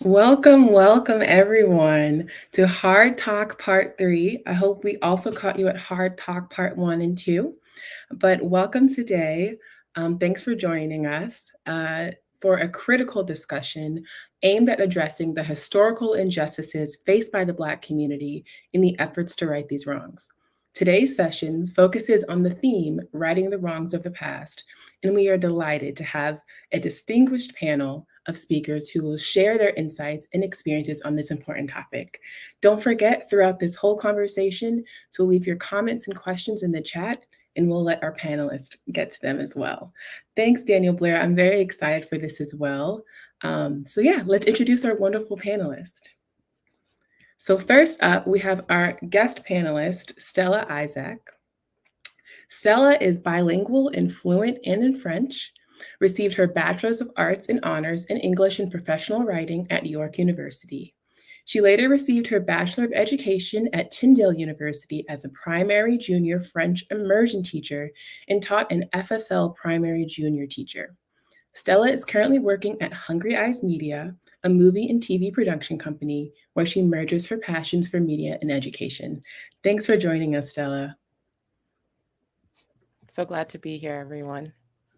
Welcome everyone to Hard Talk Part 3. I hope we also caught you at Hard Talk Part 1 and 2. But welcome today. Thanks for joining us for a critical discussion aimed at addressing the historical injustices faced by the Black community in the efforts to right these wrongs. Today's sessions focuses on the theme, Righting the Wrongs of the Past, and we are delighted to have a distinguished panel of speakers who will share their insights and experiences on this important topic. Don't forget throughout this whole conversation to leave your comments and questions in the chat, and we'll let our panelists get to them as well. Thanks, Daniel Blair. I'm very excited for this as well. Let's introduce our wonderful panelists. So first up, we have our guest panelist, Stella Isaac. Stella is bilingual and fluent in French, received her Bachelor's of Arts and Honors in English and Professional Writing at York University. She later received her Bachelor of Education at Tyndale University as a primary junior French immersion teacher and taught an FSL primary junior teacher. Stella is currently working at Hungry Eyes Media, a movie and TV production company where she merges her passions for media and education. Thanks for joining us, Stella. So glad to be here, everyone.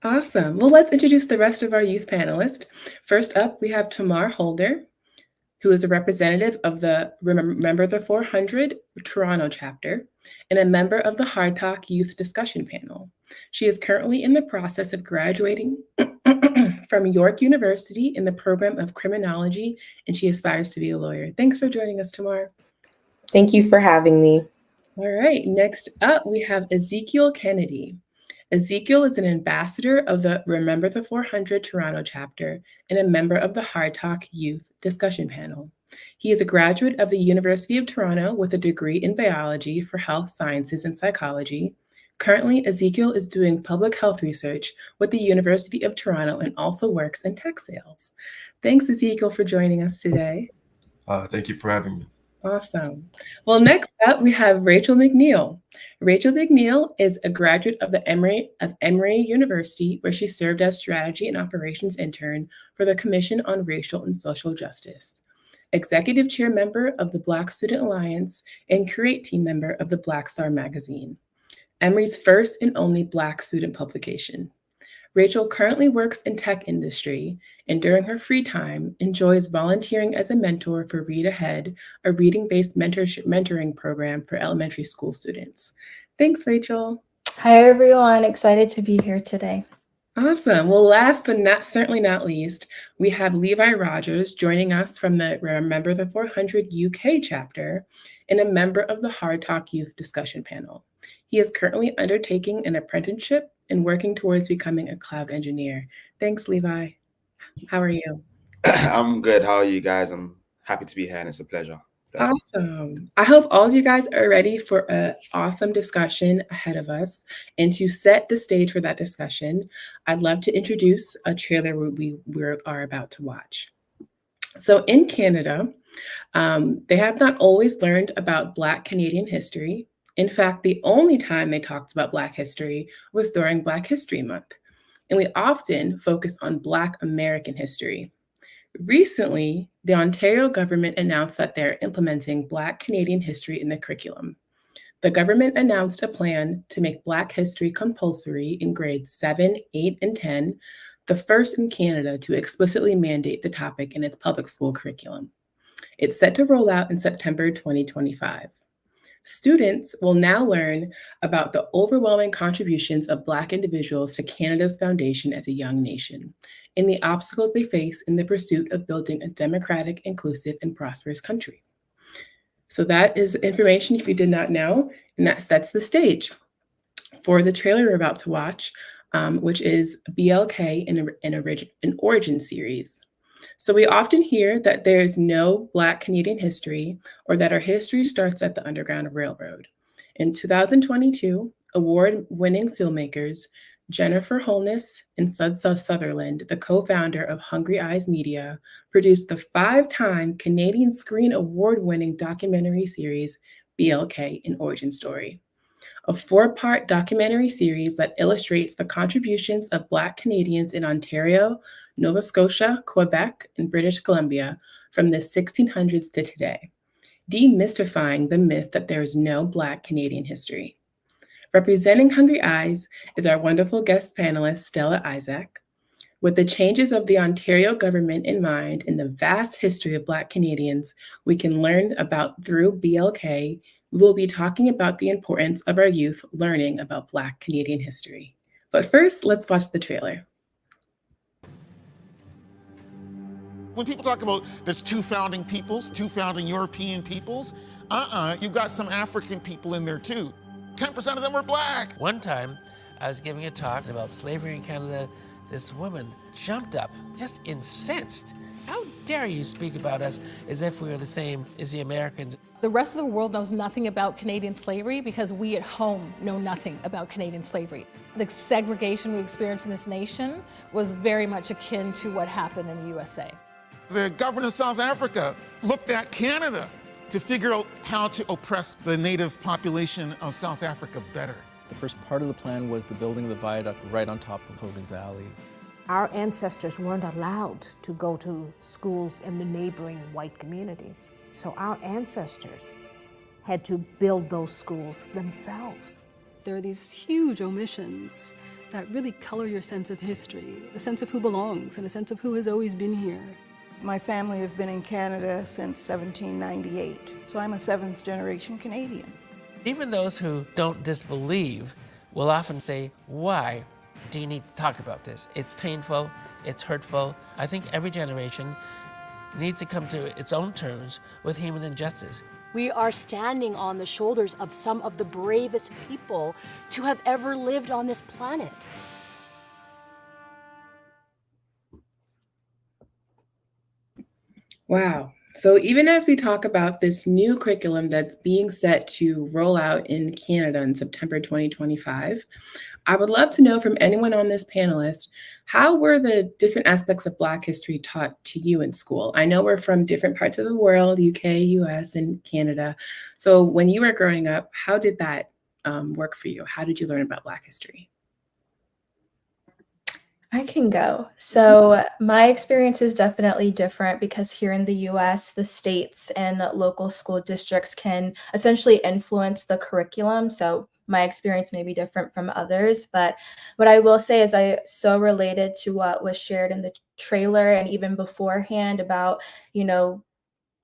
Awesome. Well, let's introduce the rest of our youth panelists. First up, we have Tamar Holder, who is a representative of the Remember the 400 Toronto chapter and a member of the Hard Talk Youth Discussion Panel. She is currently in the process of graduating from York University in the program of criminology, and she aspires to be a lawyer. Thanks for joining us, Tamar. Thank you for having me. All right, next up, we have Ezekiel Kennedy. Ezekiel is an ambassador of the Remember the 400 Toronto chapter and a member of the Hard Talk Youth Discussion Panel. He is a graduate of the University of Toronto with a degree in biology for health sciences and psychology. Currently, Ezekiel is doing public health research with the University of Toronto and also works in tech sales. Thanks, Ezekiel, for joining us today. Thank you for having me. Awesome. Well, next up, we have Rachel McNeil. Rachel McNeil is a graduate of Emory University, where she served as strategy and operations intern for the Commission on Racial and Social Justice, executive chair member of the Black Student Alliance, and curate team member of the Black Star magazine, Emory's first and only Black student publication. Rachel currently works in tech industry and during her free time enjoys volunteering as a mentor for Read Ahead, a reading-based mentoring program for elementary school students. Thanks, Rachel. Hi, everyone. Excited to be here today. Awesome. Well, last but certainly not least, we have Levi Rogers joining us from the Remember the 400 UK chapter and a member of the Hard Talk Youth Discussion Panel. He is currently undertaking an apprenticeship and working towards becoming a cloud engineer. Thanks, Levi. How are you? I'm good. How are you guys? I'm happy to be here and it's a pleasure. Awesome. I hope all of you guys are ready for an awesome discussion ahead of us. And to set the stage for that discussion, I'd love to introduce a trailer we are about to watch. So in Canada, they have not always learned about Black Canadian history. In fact, the only time they talked about Black history was during Black History Month. And we often focus on Black American history. Recently, the Ontario government announced that they're implementing Black Canadian history in the curriculum. The government announced a plan to make Black history compulsory in grades 7, 8, and 10, the first in Canada to explicitly mandate the topic in its public school curriculum. It's set to roll out in September 2025. Students will now learn about the overwhelming contributions of Black individuals to Canada's foundation as a young nation and the obstacles they face in the pursuit of building a democratic, inclusive, and prosperous country. So that is information if you did not know, and that sets the stage for the trailer we're about to watch, which is BLK in Origin series. So we often hear that there is no Black Canadian history or that our history starts at the Underground Railroad. In 2022, award-winning filmmakers Jennifer Holness and Sudsa Sutherland, the co-founder of Hungry Eyes Media, produced the 5-time Canadian Screen Award-winning documentary series BLK: An Origin Story, a 4-part documentary series that illustrates the contributions of Black Canadians in Ontario, Nova Scotia, Quebec, and British Columbia from the 1600s to today, demystifying the myth that there is no Black Canadian history. Representing Hungry Eyes is our wonderful guest panelist, Stella Isaac. With the changes of the Ontario government in mind and the vast history of Black Canadians we can learn about through BLK, we will be talking about the importance of our youth learning about Black Canadian history. But first, let's watch the trailer. When people talk about there's two founding peoples, two founding European peoples, you've got some African people in there too. 10% of them were Black. One time, I was giving a talk about slavery in Canada. This woman jumped up, just incensed. How dare you speak about us as if we were the same as the Americans? The rest of the world knows nothing about Canadian slavery because we at home know nothing about Canadian slavery. The segregation we experienced in this nation was very much akin to what happened in the USA. The government of South Africa looked at Canada to figure out how to oppress the native population of South Africa better. The first part of the plan was the building of the viaduct right on top of Hogan's Alley. Our ancestors weren't allowed to go to schools in the neighboring white communities. So our ancestors had to build those schools themselves. There are these huge omissions that really color your sense of history, a sense of who belongs and a sense of who has always been here. My family have been in Canada since 1798, so I'm a seventh generation Canadian. Even those who don't disbelieve will often say, why do you need to talk about this? It's painful, it's hurtful. I think every generation needs to come to its own terms with human injustice. We are standing on the shoulders of some of the bravest people to have ever lived on this planet. Wow. So even as we talk about this new curriculum that's being set to roll out in Canada in September 2025, I would love to know from anyone on this panelist, how were the different aspects of Black history taught to you in school? I know we're from different parts of the world, UK, US, and Canada. So when you were growing up, how did that work for you? How did you learn about Black history? I can go. So my experience is definitely different because here in the US, the states and local school districts can essentially influence the curriculum. So my experience may be different from others, but what I will say is I so related to what was shared in the trailer and even beforehand about,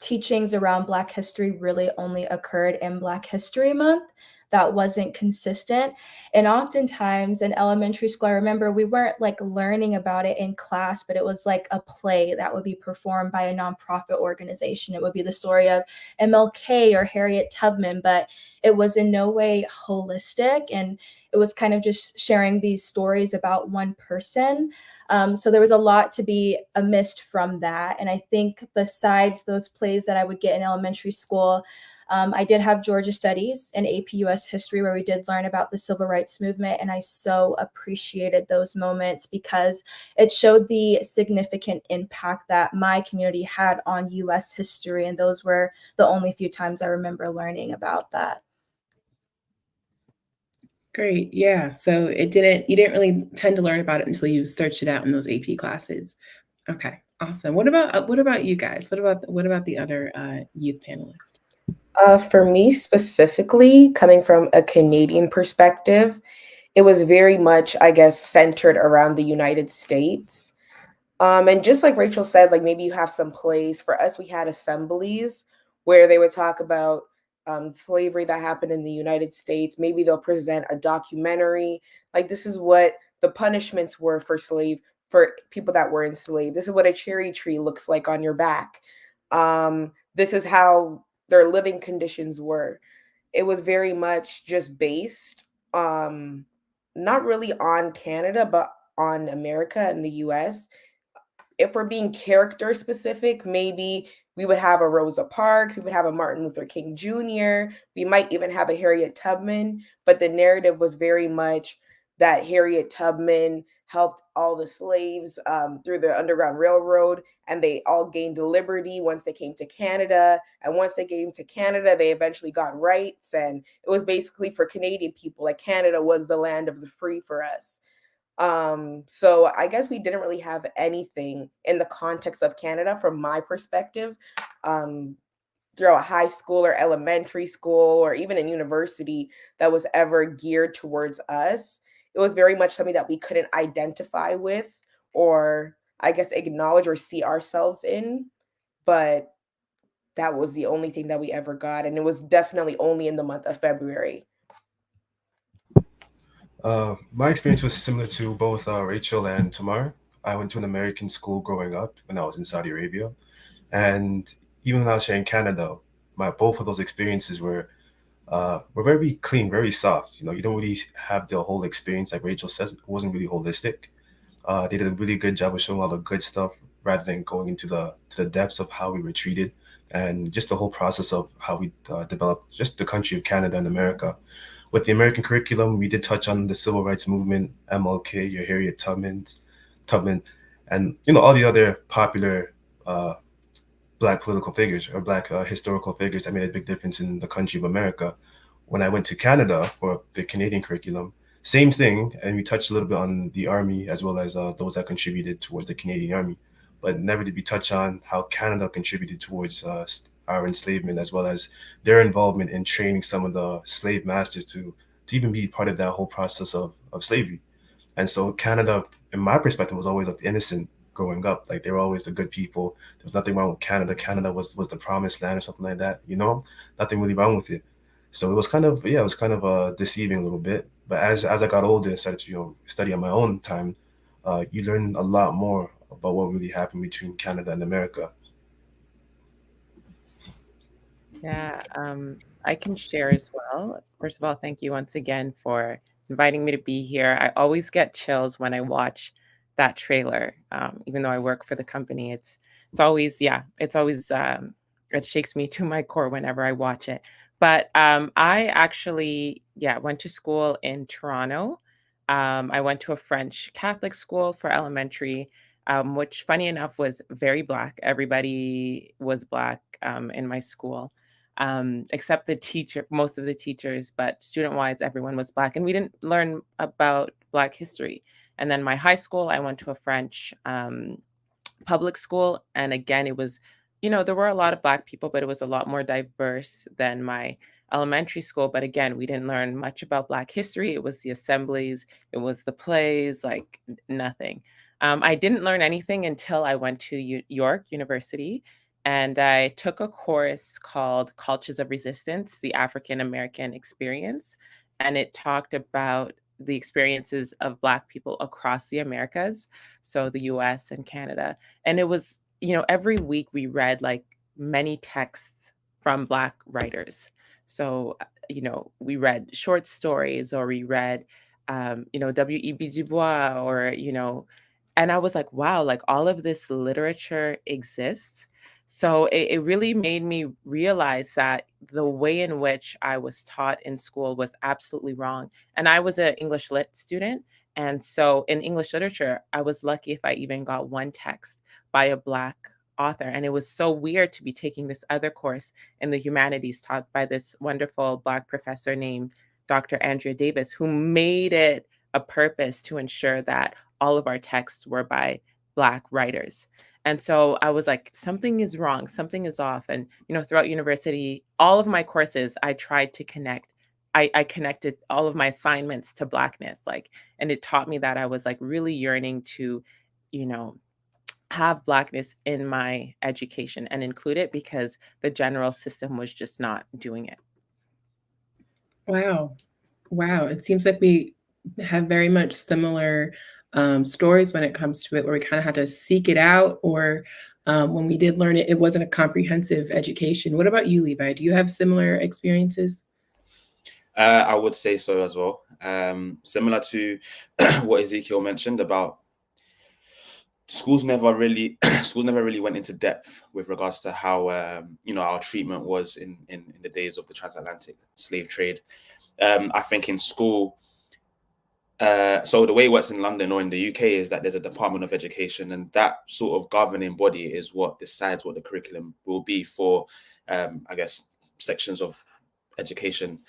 teachings around Black history really only occurred in Black History Month. That wasn't consistent. And oftentimes in elementary school, I remember we weren't like learning about it in class, but it was like a play that would be performed by a nonprofit organization. It would be the story of MLK or Harriet Tubman, but it was in no way holistic. And it was kind of just sharing these stories about one person. So there was a lot to be missed from that. And I think besides those plays that I would get in elementary school, I did have Georgia Studies and AP US History where we did learn about the Civil Rights Movement. And I so appreciated those moments because it showed the significant impact that my community had on US history. And those were the only few times I remember learning about that. Great. Yeah. So you didn't really tend to learn about it until you searched it out in those AP classes. Okay. Awesome. What about you guys? What about the other youth panelists? For me specifically, coming from a Canadian perspective, it was very much, I guess, centered around the United States. And just like Rachel said, like maybe you have some plays. For us, we had assemblies where they would talk about slavery that happened in the United States. Maybe they'll present a documentary. Like this is what the punishments were for people that were enslaved. This is what a cherry tree looks like on your back. This is how their living conditions were. It was very much just based not really on Canada, but on America and the US. If we're being character specific, maybe we would have a Rosa Parks, we would have a Martin Luther King Jr., we might even have a Harriet Tubman, but the narrative was very much that Harriet Tubman helped all the slaves through the Underground Railroad, and they all gained liberty once they came to Canada. And once they came to Canada, they eventually got rights. And it was basically for Canadian people, like Canada was the land of the free for us. So I guess we didn't really have anything in the context of Canada from my perspective. Throughout high school or elementary school or even in university that was ever geared towards us. It was very much something that we couldn't identify with or I guess acknowledge or see ourselves in. But that was the only thing that we ever got. And it was definitely only in the month of February. My experience was similar to both Rachel and Tamar. I went to an American school growing up when I was in Saudi Arabia. And even when I was here in Canada, both of those experiences were very clean, very soft. You know, you don't really have the whole experience, like Rachel says, it wasn't really holistic. They did a really good job of showing all the good stuff rather than going into the depths of how we were treated and just the whole process of how we developed just the country of Canada and America. With the American curriculum, we did touch on the civil rights movement, MLK, your Harriet Tubman, and all the other popular Black political figures or Black historical figures that made a big difference in the country of America. When I went to Canada for the Canadian curriculum, same thing, and we touched a little bit on the Army as well as those that contributed towards the Canadian Army, but never did we touch on how Canada contributed towards our enslavement as well as their involvement in training some of the slave masters to even be part of that whole process of slavery. And so Canada, in my perspective, was always like innocent growing up. Like they were always the good people. There was nothing wrong with Canada. Canada was the promised land or something like that. Nothing really wrong with it. So it was kind of deceiving a little bit. But as I got older and started to study on my own time, you learn a lot more about what really happened between Canada and America. Yeah, I can share as well. First of all, thank you once again for inviting me to be here. I always get chills when I watch that trailer, even though I work for the company. It's always it shakes me to my core whenever I watch it. But I actually went to school in Toronto. I went to a French Catholic school for elementary, which funny enough was very Black. Everybody was Black in my school, except most of the teachers, but student-wise, everyone was Black, and we didn't learn about Black history. And then my high school, I went to a French public school, and again, it was, there were a lot of Black people, but it was a lot more diverse than my elementary school. But again, we didn't learn much about Black history. It was the assemblies, it was the plays, like nothing. I didn't learn anything until I went to York University, and I took a course called Cultures of Resistance, the African American Experience. And it talked about the experiences of Black people across the Americas, so the US and Canada. And it was, every week we read like many texts from Black writers. So, we read short stories or we read, W.E.B. Du Bois or, and I was like, wow, like all of this literature exists. So it really made me realize that the way in which I was taught in school was absolutely wrong. And I was an English lit student. And so in English literature, I was lucky if I even got one text by a Black author. And it was so weird to be taking this other course in the humanities taught by this wonderful Black professor named Dr. Andrea Davis, who made it a purpose to ensure that all of our texts were by Black writers. And so I was like, something is wrong, something is off. And, throughout university, all of my courses, I tried to connect. I connected all of my assignments to Blackness, and it taught me that I was like really yearning to, have Blackness in my education and include it because the general system was just not doing it. Wow. Wow. It seems like we have very much similar stories when it comes to it, where we kind of had to seek it out, or when we did learn it, it wasn't a comprehensive education. What about you, Levi? Do you have similar experiences? I would say so as well. Similar to what Ezekiel mentioned about schools never really went into depth with regards to how our treatment was in the days of the transatlantic slave trade. I think in school, so the way it works in London or in the UK is that there's a Department of Education, and that sort of governing body is what decides what the curriculum will be for, I guess, sections of education.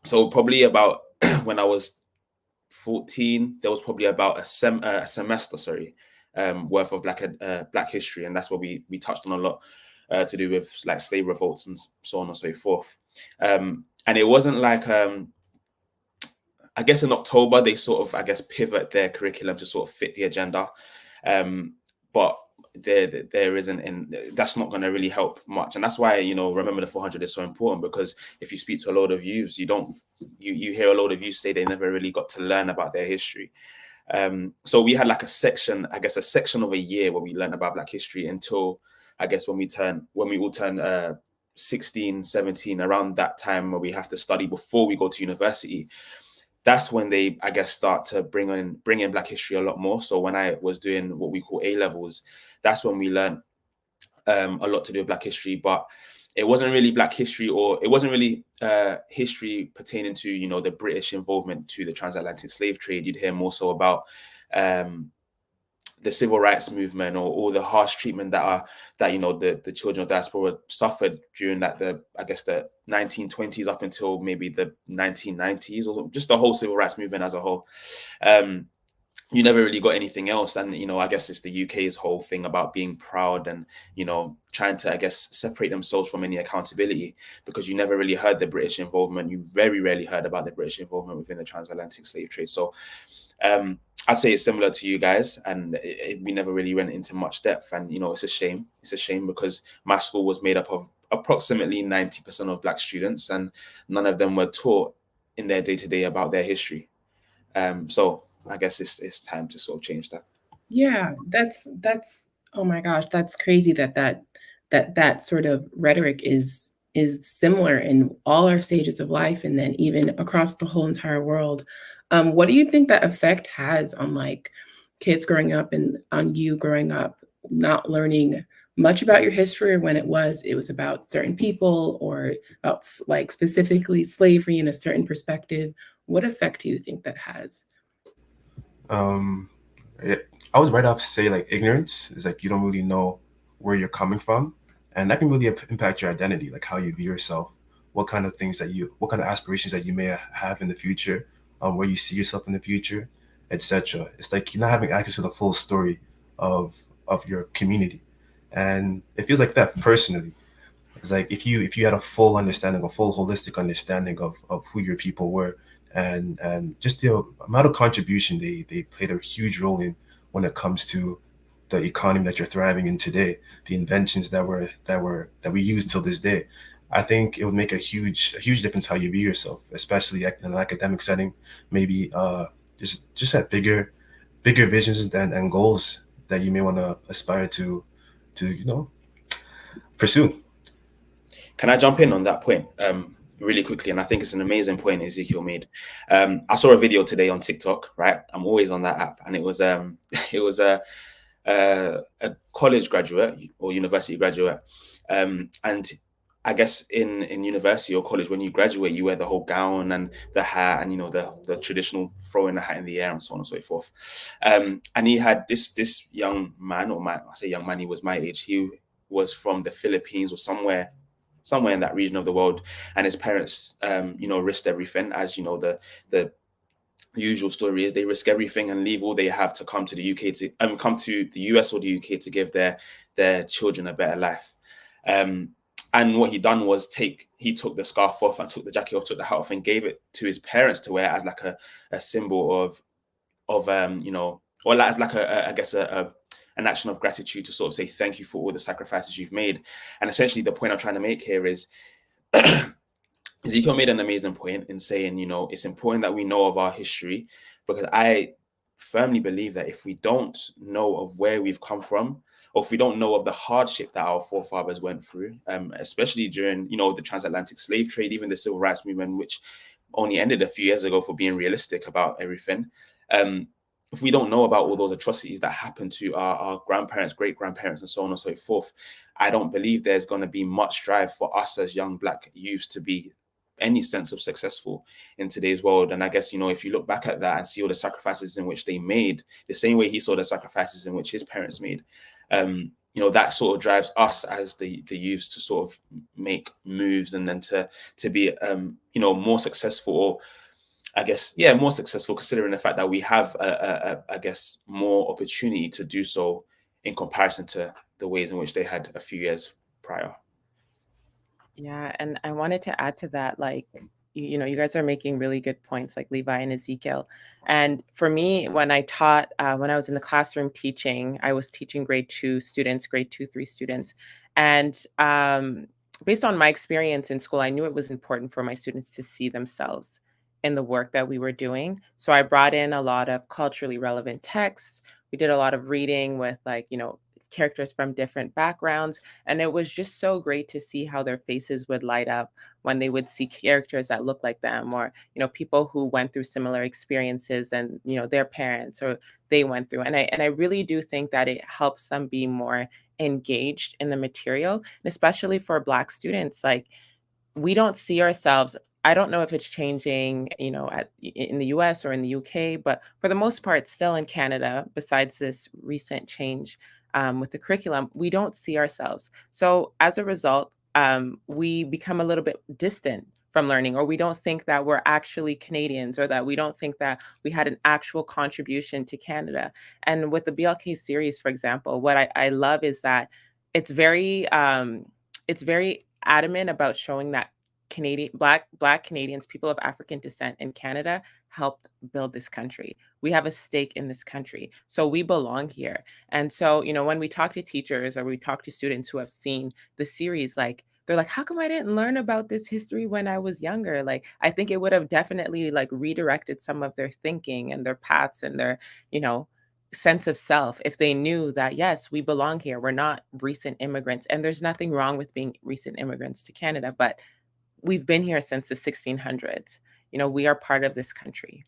So probably about when I was 14, there was probably about a semester, worth of Black history, and that's what we touched on a lot to do with like slave revolts and so on and so forth. And it wasn't like I guess in October they sort of pivot their curriculum to sort of fit the agenda, but there isn't, and that's not going to really help much. And that's why, you know, remember the 400 is so important, because if you speak to a lot of youths, you hear a lot of youths say they never really got to learn about their history. So we had like a section of a year where we learned about Black history until I guess when we all turn 16, 17, around that time where we have to study before we go to university. That's when they, I guess, start to bring in Black history a lot more. So when I was doing what we call A levels, that's when we learned a lot to do with Black history. But it wasn't really Black history, or it wasn't really history pertaining to, you know, the British involvement to the transatlantic slave trade. You'd hear more so about the civil rights movement, or all the harsh treatment that you know the children of diaspora suffered during the 1920s up until maybe the 1990s, or just the whole civil rights movement as a whole. You never really got anything else. And, you know, I guess it's the UK's whole thing about being proud and, you know, trying to, I guess, separate themselves from any accountability, because you never really heard the British involvement. You very rarely heard about the British involvement within the transatlantic slave trade. So I'd say it's similar to you guys, and we never really went into much depth. And, you know, it's a shame. It's a shame, because my school was made up of approximately 90% of Black students, and none of them were taught in their day-to-day about their history. So I guess it's time to sort of change that. Yeah, that's oh my gosh, that's crazy that sort of rhetoric is similar in all our stages of life, and then even across the whole entire world. What do you think that effect has on like kids growing up, and on you growing up not learning much about your history, or when it was about certain people, or about like specifically slavery in a certain perspective? What effect do you think that has? I was right off to say like ignorance is like you don't really know where you're coming from, and that can really impact your identity, like how you view yourself, what kind of aspirations that you may have in the future, where you see yourself in the future, etc. It's like you're not having access to the full story of your community, and it feels like that personally. It's like if you had a full understanding, a full holistic understanding of who your people were, and just the amount of contribution they played a huge role in when it comes to the economy that you're thriving in today, the inventions that we use till this day. I think it would make a huge difference how you view yourself, especially in an academic setting. Maybe just have bigger visions and goals that you may want to aspire to you know pursue. Can I jump in on that point really quickly? And I think it's an amazing point Ezekiel made. I saw a video today on TikTok, right? I'm always on that app, and it was a college graduate or university graduate, and I guess in university or college, when you graduate, you wear the whole gown and the hat, and, you know, the traditional throwing the hat in the air and so on and so forth. And he had this young man, I say young man, he was my age. He was from the Philippines or somewhere in that region of the world, and his parents, you know, risked everything, as you know the usual story is. They risk everything and leave all they have to come to the UK to come to the US or the UK to give their children a better life. And what he done was he took the scarf off and took the jacket off, took the hat off, and gave it to his parents to wear as like a symbol of you know, or as like I guess an action of gratitude, to sort of say thank you for all the sacrifices you've made. And essentially the point I'm trying to make here is Ezekiel made an amazing point in saying, you know, it's important that we know of our history, because I firmly believe that if we don't know of where we've come from, or if we don't know of the hardship that our forefathers went through, especially during, you know, the transatlantic slave trade, even the civil rights movement, which only ended a few years ago, for being realistic about everything. If we don't know about all those atrocities that happened to our grandparents, great-grandparents, and so on and so forth, I don't believe there's going to be much drive for us as young Black youths to be any sense of successful in today's world. And I guess, you know, if you look back at that and see all the sacrifices in which they made, the same way he saw the sacrifices in which his parents made, you know, that sort of drives us as the youths to sort of make moves, and then to be, you know, more successful, or I guess, more successful, considering the fact that we have, I guess, more opportunity to do so in comparison to the ways in which they had a few years prior. Yeah, and I wanted to add to that, like, you guys are making really good points, like Levi and Ezekiel. And for me, when I taught, when I was in the classroom teaching, I was teaching grade 2 students, grade 2, 3 students. And based on my experience in school, I knew it was important for my students to see themselves in the work that we were doing. So I brought in a lot of culturally relevant texts. We did a lot of reading with, like, characters from different backgrounds. And it was just so great to see how their faces would light up when they would see characters that look like them, or, people who went through similar experiences and, their parents or they went through. And I really do think that it helps them be more engaged in the material, and especially for Black students. Like, we don't see ourselves. I don't know if it's changing, in the US or in the UK, but for the most part, still in Canada, besides this recent change with the curriculum, we don't see ourselves. So as a result, we become a little bit distant from learning, or we don't think that we're actually Canadians, or that we don't think that we had an actual contribution to Canada. And with the BLK series, for example, what I love is that it's very adamant about showing that Black Canadians, people of African descent in Canada, helped build this country. We have a stake in this country, so we belong here. And so, when we talk to teachers or we talk to students who have seen the series, like, they're like, how come I didn't learn about this history when I was younger? Like, I think it would have definitely, like, redirected some of their thinking and their paths and their, sense of self if they knew that, yes, we belong here. We're not recent immigrants, and there's nothing wrong with being recent immigrants to Canada, but we've been here since the 1600s. We are part of this country.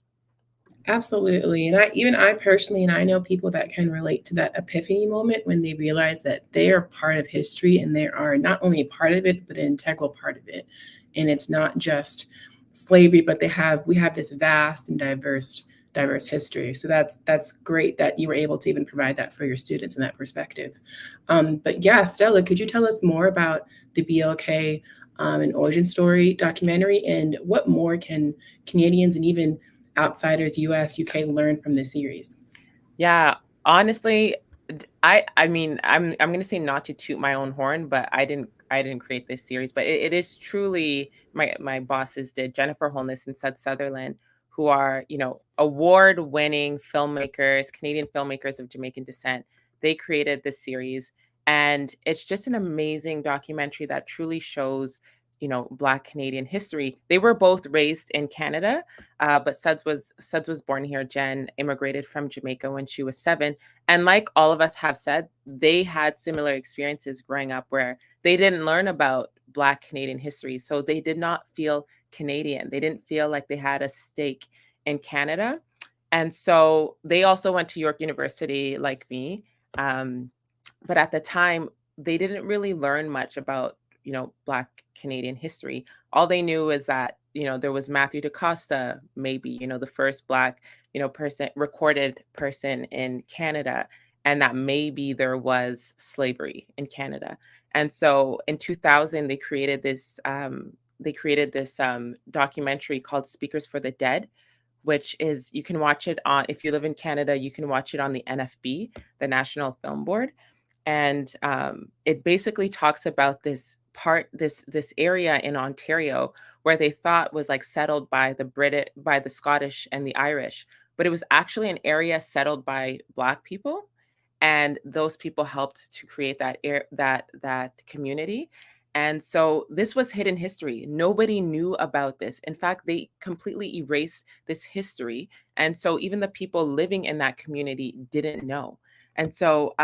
Absolutely. And I personally, and I know people that can relate to that epiphany moment when they realize that they are part of history, and they are not only a part of it, but an integral part of it. And it's not just slavery, but we have this vast and diverse history. So that's great that you were able to even provide that for your students in that perspective. But yeah, Stella, could you tell us more about the BLK an origin story documentary, and what more can Canadians and even outsiders, US, UK, learn from this series? Yeah, honestly, I mean, I'm going to say, not to toot my own horn, but I didn't create this series, but it is truly my bosses did, Jennifer Holness and Seth Sutherland, who are, award-winning filmmakers, Canadian filmmakers of Jamaican descent. They created this series, and it's just an amazing documentary that truly shows, Black Canadian history. They were both raised in Canada, but Suds was born here. Jen immigrated from Jamaica when she was 7. And like all of us have said, they had similar experiences growing up where they didn't learn about Black Canadian history. So they did not feel Canadian. They didn't feel like they had a stake in Canada. And so they also went to York University like me. But at the time, they didn't really learn much about, Black Canadian history. All they knew is that, there was Matthew DaCosta, maybe, the first Black, recorded person in Canada, and that maybe there was slavery in Canada. And so in 2000, they created this documentary called Speakers for the Dead, which is, you can watch it on, if you live in Canada, you can watch it on the NFB, the National Film Board. And it basically talks about this area in Ontario where they thought was, like, settled by the Scottish and the Irish, but it was actually an area settled by Black people, and those people helped to create that community. And so this was hidden history. Nobody knew about this. In fact, they completely erased this history, and so even the people living in that community didn't know. And so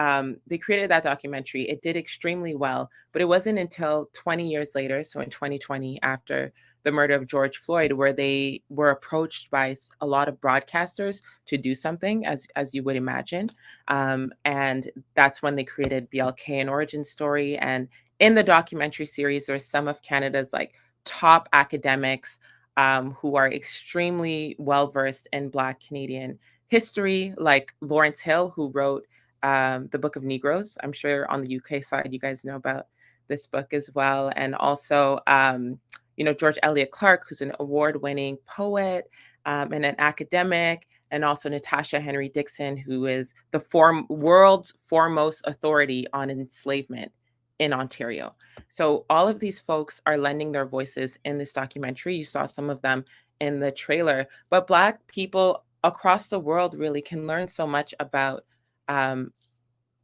they created that documentary. It did extremely well, but it wasn't until 20 years later, so in 2020, after the murder of George Floyd, where they were approached by a lot of broadcasters to do something, as you would imagine. And that's when they created BLK, an origin story. And in the documentary series, there's some of Canada's, like, top academics who are extremely well-versed in Black Canadian history, like Lawrence Hill, who wrote the Book of Negroes. I'm sure on the UK side, you guys know about this book as well. And also, George Eliot Clark, who's an award-winning poet. and an academic, and also Natasha Henry Dixon, who is the world's foremost authority on enslavement in Ontario. So all of these folks are lending their voices in this documentary. You saw some of them in the trailer, but Black people across the world really can learn so much about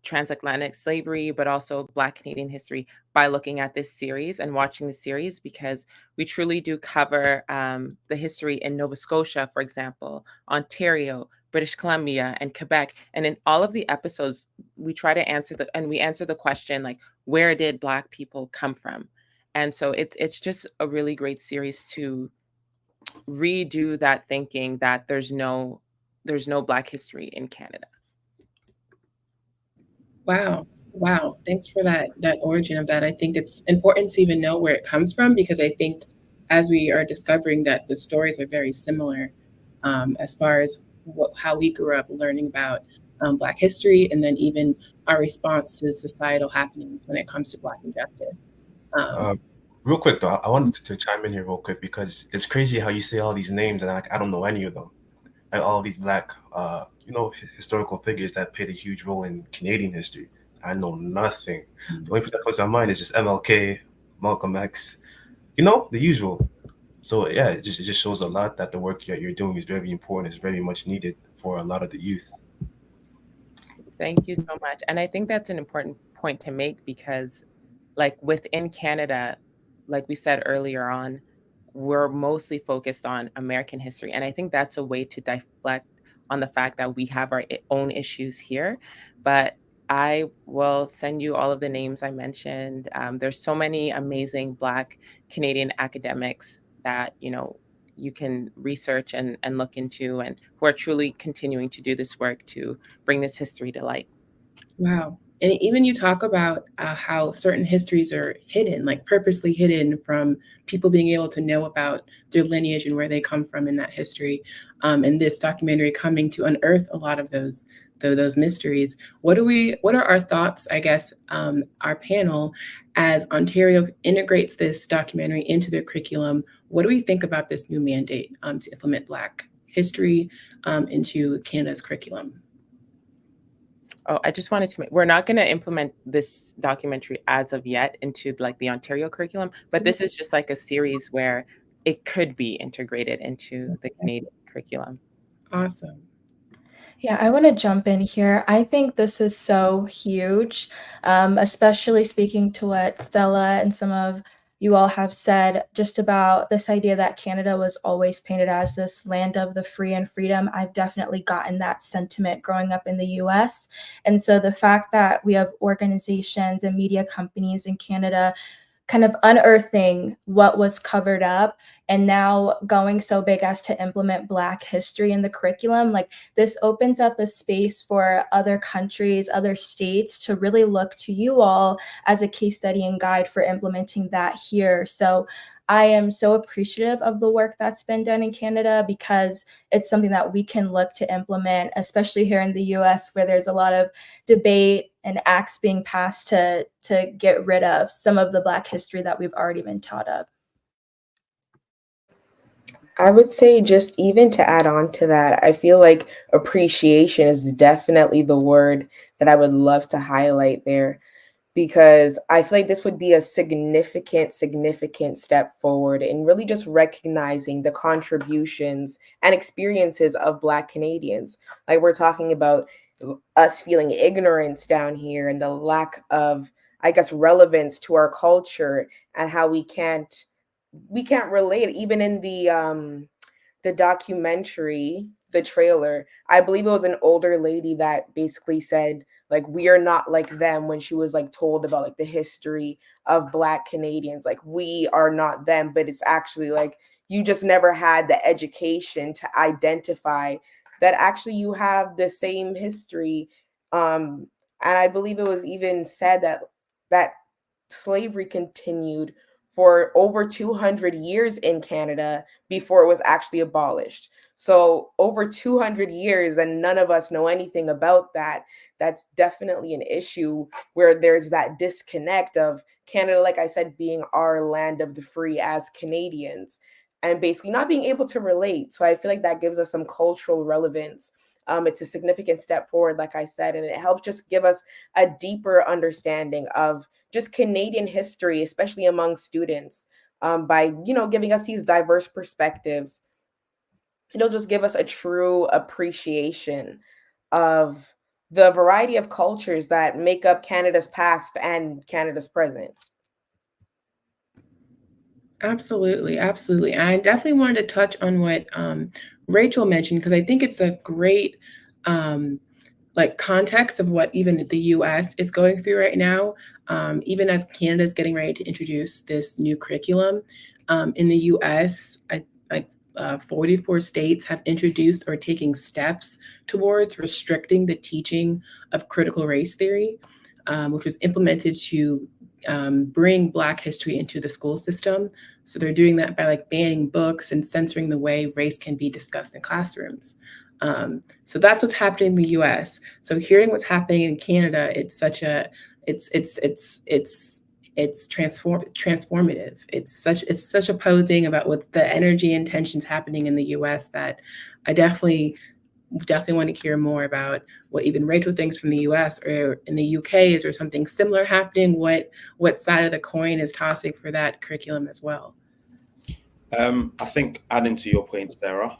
transatlantic slavery, but also Black Canadian history by looking at this series and watching the series, because we truly do cover the history in Nova Scotia, for example, Ontario, British Columbia, and Quebec. And in all of the episodes, we try to answer the question, like, where did Black people come from? And so it's just a really great series to redo that thinking that there's no Black history in Canada. Wow. Wow. Thanks for that origin of that. I think it's important to even know where it comes from, because I think as we are discovering that the stories are very similar, as far as how we grew up learning about Black history, and then even our response to societal happenings when it comes to Black injustice. Real quick though, I wanted to chime in here real quick, because it's crazy how you say all these names and I don't know any of them. Like all these Black, historical figures that played a huge role in Canadian history. I know nothing. The only person that comes to my mind is just MLK, Malcolm X, the usual. So yeah, it just shows a lot that the work that you're doing is very important. It's very much needed for a lot of the youth. Thank you so much. And I think that's an important point to make, because like within Canada, like we said earlier on, we're mostly focused on American history. And I think that's a way to deflect on the fact that we have our own issues here. But I will send you all of the names I mentioned. There's so many amazing Black Canadian academics that, you can research and look into, and who are truly continuing to do this work to bring this history to light. Wow. And even you talk about how certain histories are hidden, like purposely hidden from people being able to know about their lineage and where they come from in that history. And this documentary coming to unearth a lot of those mysteries. What are our thoughts, I guess, our panel, as Ontario integrates this documentary into their curriculum? What do we think about this new mandate to implement Black history into Canada's curriculum? Oh, I just wanted to we're not going to implement this documentary as of yet into like the Ontario curriculum, but this is just like a series where it could be integrated into the Canadian curriculum. Awesome. Yeah, I want to jump in here. I think this is so huge, especially speaking to what Stella and some of you all have said just about this idea that Canada was always painted as this land of the free and freedom. I've definitely gotten that sentiment growing up in the US. And so the fact that we have organizations and media companies in Canada kind of unearthing what was covered up and now going so big as to implement Black history in the curriculum, like this opens up a space for other countries, other states to really look to you all as a case study and guide for implementing that here. So I am so appreciative of the work that's been done in Canada, because it's something that we can look to implement, especially here in the US, where there's a lot of debate and acts being passed to get rid of some of the Black history that we've already been taught of. I would say, just even to add on to that, I feel like appreciation is definitely the word that I would love to highlight there, because I feel like this would be a significant step forward in really just recognizing the contributions and experiences of Black Canadians. Like, we're talking about us feeling ignorance down here and the lack of, I guess, relevance to our culture, and how we can't relate. Even in the documentary, the trailer, I believe it was an older lady that basically said, like, we are not like them, when she was like told about like the history of Black Canadians. Like, we are not them, but it's actually like you just never had the education to identify that actually you have the same history. And I believe it was even said that slavery continued for over 200 years in Canada before it was actually abolished. So over 200 years, and none of us know anything about that. That's definitely an issue, where there's that disconnect of Canada, like I said, being our land of the free as Canadians. and basically not being able to relate. So I feel like that gives us some cultural relevance. It's a significant step forward, like I said, and it helps just give us a deeper understanding of just Canadian history, especially among students, by giving us these diverse perspectives. It'll just give us a true appreciation of the variety of cultures that make up Canada's past and Canada's present. Absolutely, absolutely. And I definitely wanted to touch on what Rachel mentioned, because I think it's a great context of what even the US is going through right now, even as Canada is getting ready to introduce this new curriculum. In the US, 44 states have introduced or taking steps towards restricting the teaching of critical race theory, which was implemented to bring Black history into the school system. So they're doing that by banning books and censoring the way race can be discussed in classrooms. So that's what's happening in the U.S. So hearing what's happening in Canada, it's transformative. It's such opposing about what's the energy and tensions happening in the U.S. that I definitely want to hear more about what even Rachel thinks from the US or in the UK. Is there something similar happening? What side of the coin is tossing for that curriculum as well? I think adding to your point, Sarah.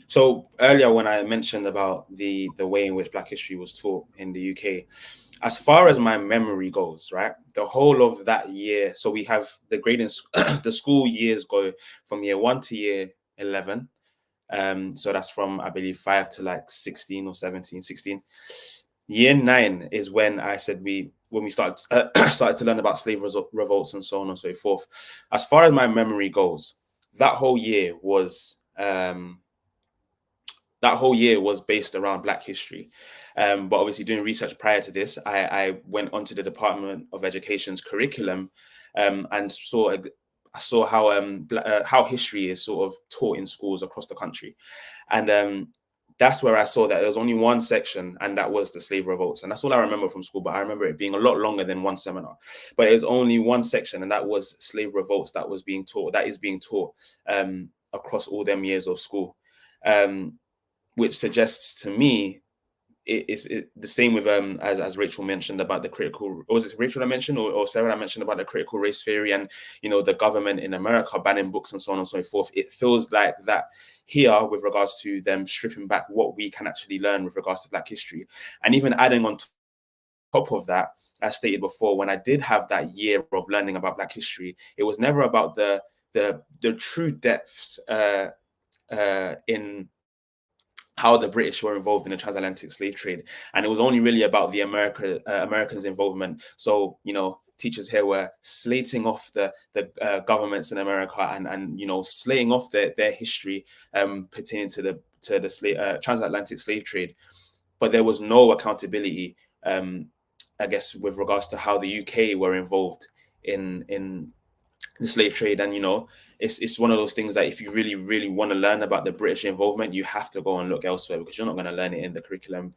So earlier when I mentioned about the way in which Black history was taught in the UK, as far as my memory goes, right, the whole of that year, so we have the grading, the school years go from year 1 to year 11. So that's from, I believe, 5 to 16 or 17, 16. Year 9 is when I said when we started to learn about slave revolts and so on and so forth. As far as my memory goes, that whole year was based around Black history. But obviously doing research prior to this, I went onto the Department of Education's curriculum and saw how history is sort of taught in schools across the country. And that's where I saw that there was only one section, and that was the slave revolts. And that's all I remember from school, but I remember it being a lot longer than one seminar. But it was only one section, and that was slave revolts that is being taught across all them years of school. Which suggests to me it's the same with as Rachel mentioned about the critical, or was it Rachel I mentioned or Sarah I mentioned about the critical race theory and the government in America banning books and so on and so forth. It feels like that here with regards to them stripping back what we can actually learn with regards to Black history. And even adding on top of that, as stated before, when I did have that year of learning about Black history, it was never about the true depths in how the British were involved in the transatlantic slave trade. And it was only really about the Americans' involvement. So, teachers here were slating off the governments in America and slating off their history pertaining to the transatlantic slave trade. But there was no accountability, I guess, with regards to how the UK were involved in the slave trade. And it's one of those things that if you really, really want to learn about the British involvement, you have to go and look elsewhere, because you're not going to learn it in the curriculum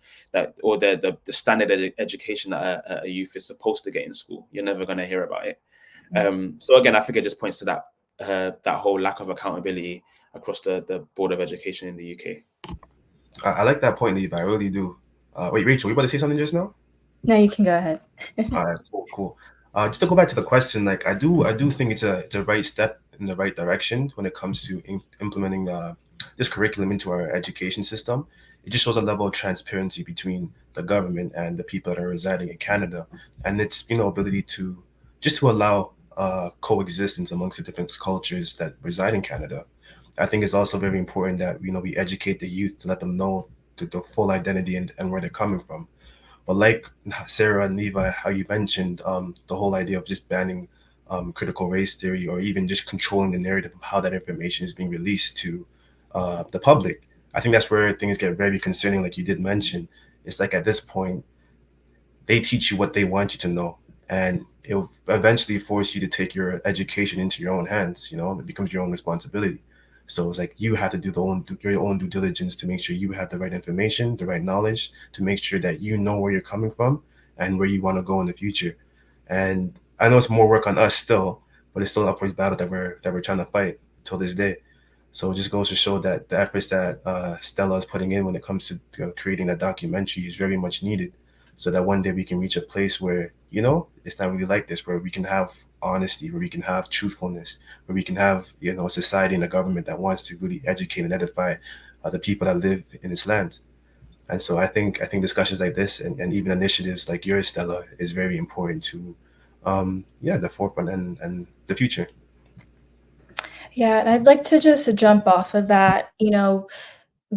or the standard education that a youth is supposed to get in school. You're never going to hear about it. So again, I think it just points to that whole lack of accountability across the Board of Education in the UK. I like that point, Levi. I really do. Wait, Rachel, you about to say something just now? No, you can go ahead. All right, cool. Just to go back to the question, I do think it's a right step in the right direction when it comes to implementing this curriculum into our education system. It just shows a level of transparency between the government and the people that are residing in Canada, and its ability to allow coexistence amongst the different cultures that reside in Canada. I think it's also very important that we educate the youth to let them know the full identity and where they're coming from. But like Sarah and Levi, how you mentioned the whole idea of just banning critical race theory, or even just controlling the narrative of how that information is being released to the public, I think that's where things get very concerning. Like you did mention, it's like at this point, they teach you what they want you to know, and it will eventually force you to take your education into your own hands. It becomes your own responsibility. So it's like you have to do your own due diligence to make sure you have the right information, the right knowledge, to make sure that you know where you're coming from and where you want to go in the future. And I know it's more work on us still, but it's still an upwards battle that we're trying to fight. till this day. So it just goes to show that the efforts that Stella is putting in when it comes to creating a documentary is very much needed, so that one day we can reach a place where, it's not really like this, where we can have honesty, where we can have truthfulness, where we can have, a society and a government that wants to really educate and edify the people that live in this land. And so I think discussions like this and even initiatives like yours, Stella, is very important to the forefront and the future. Yeah, and I'd like to just jump off of that,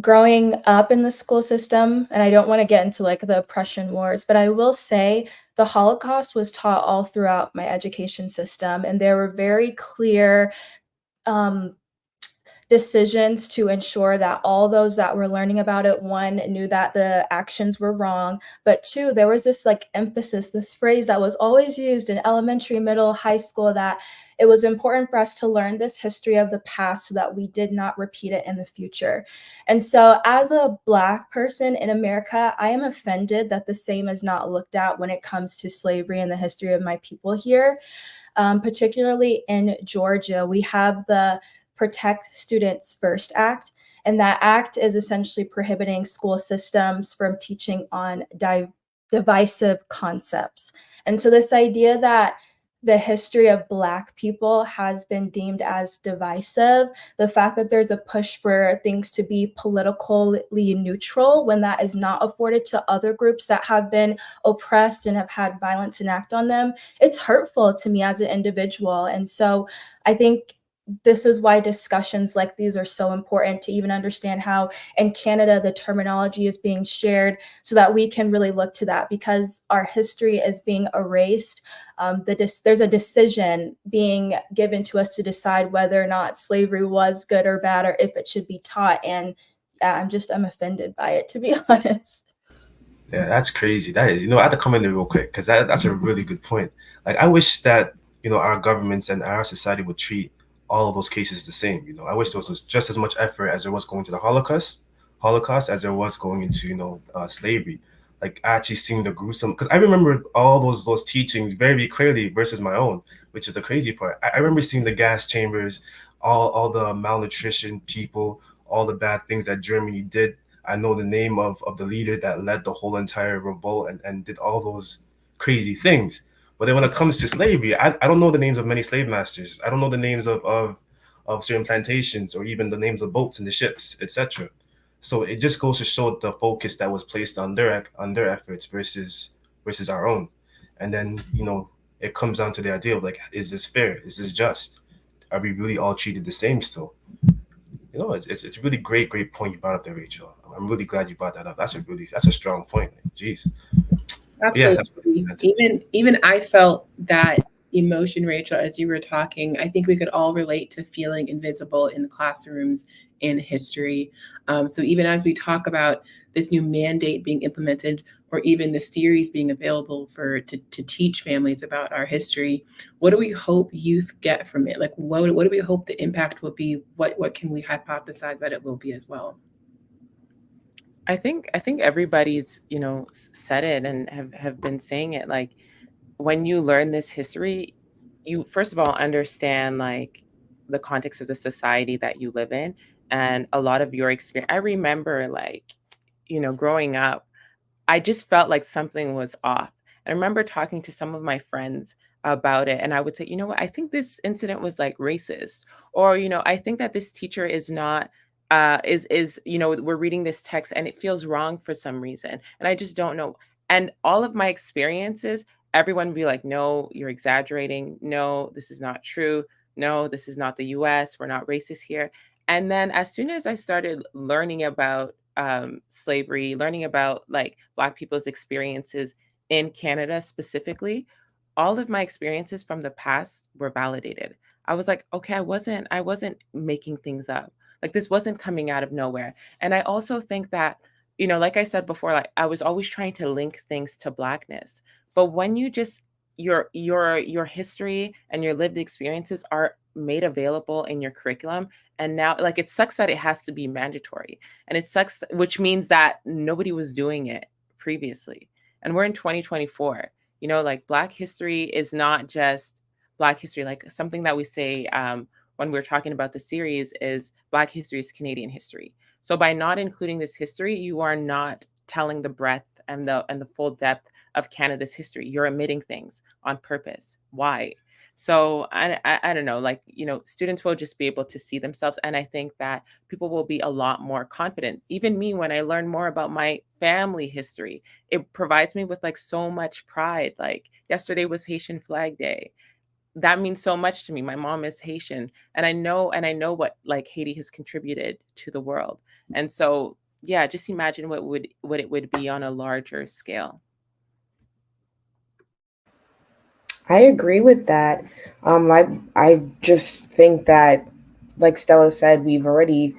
growing up in the school system, and I don't want to get into like the oppression wars, but I will say the Holocaust was taught all throughout my education system, and there were very clear decisions to ensure that all those that were learning about it, one, knew that the actions were wrong, but two, there was this like emphasis, this phrase that was always used in elementary, middle, high school, that it was important for us to learn this history of the past so that we did not repeat it in the future. And so as a Black person in America, I am offended that the same is not looked at when it comes to slavery and the history of my people here. Particularly in Georgia, we have the Protect Students First Act, and that act is essentially prohibiting school systems from teaching on divisive concepts. And so this idea that the history of Black people has been deemed as divisive, the fact that there's a push for things to be politically neutral when that is not afforded to other groups that have been oppressed and have had violence enact on them, it's hurtful to me as an individual. And so I think this is why discussions like these are so important, to even understand how in Canada the terminology is being shared so that we can really look to that, because our history is being erased. There's a decision being given to us to decide whether or not slavery was good or bad, or if it should be taught. And I'm offended by it, to be honest. Yeah, that's crazy. That is, I have to come in there real quick because that's a really good point. Like, I wish that, our governments and our society would treat all of those cases the same. I wish there was just as much effort as there was going to the Holocaust as there was going into, slavery. Like, actually seeing the gruesome, because I remember all those teachings very clearly versus my own, which is the crazy part. I remember seeing the gas chambers, all the malnutrition people, all the bad things that Germany did. I know the name of the leader that led the whole entire revolt and did all those crazy things. But then when it comes to slavery, I don't know the names of many slave masters. I don't know the names of certain plantations, or even the names of boats and the ships, etc. So it just goes to show the focus that was placed on their efforts versus our own. And then, it comes down to the idea of like, is this fair? Is this just? Are we really all treated the same still? It's a really great point you brought up there, Rachel. I'm really glad you brought that up. That's a strong point. Jeez. Absolutely. Even I felt that emotion, Rachel, as you were talking. I think we could all relate to feeling invisible in classrooms in history. So even as we talk about this new mandate being implemented, or even the series being available to teach families about our history, what do we hope youth get from it? Like, what do we hope the impact will be? What can we hypothesize that it will be as well? I think everybody's, said it and have been saying it. Like, when you learn this history, you first of all understand like the context of the society that you live in and a lot of your experience. I remember like, growing up, I just felt like something was off. I remember talking to some of my friends about it, and I would say, you know what, I think this incident was like racist, or I think that this teacher is not we're reading this text and it feels wrong for some reason, and I just don't know. And all of my experiences, everyone would be like, no, you're exaggerating. No, this is not true. No, this is not the US. We're not racist here. And then as soon as I started learning about slavery, learning about like Black people's experiences in Canada specifically, all of my experiences from the past were validated. I was like, okay, I wasn't making things up. Like, this wasn't coming out of nowhere. And I also think that, like I said before, like I was always trying to link things to Blackness. But when you just your history and your lived experiences are made available in your curriculum, and now like it sucks that it has to be mandatory, and it sucks, which means that nobody was doing it previously, and we're in 2024. Like Black history is not just Black history, like something that we say, when we're talking about the series is Black history is Canadian history. So by not including this history, you are not telling the breadth and the full depth of Canada's history. You're omitting things on purpose. Why? So I don't know, like, students will just be able to see themselves. And I think that people will be a lot more confident. Even me, when I learn more about my family history, it provides me with like so much pride. Like yesterday was Haitian Flag Day. That means so much to me. My mom is Haitian, and I know what like Haiti has contributed to the world. And so, yeah, just imagine what it would be on a larger scale. I agree with that. I just think that, like Stella said, we've already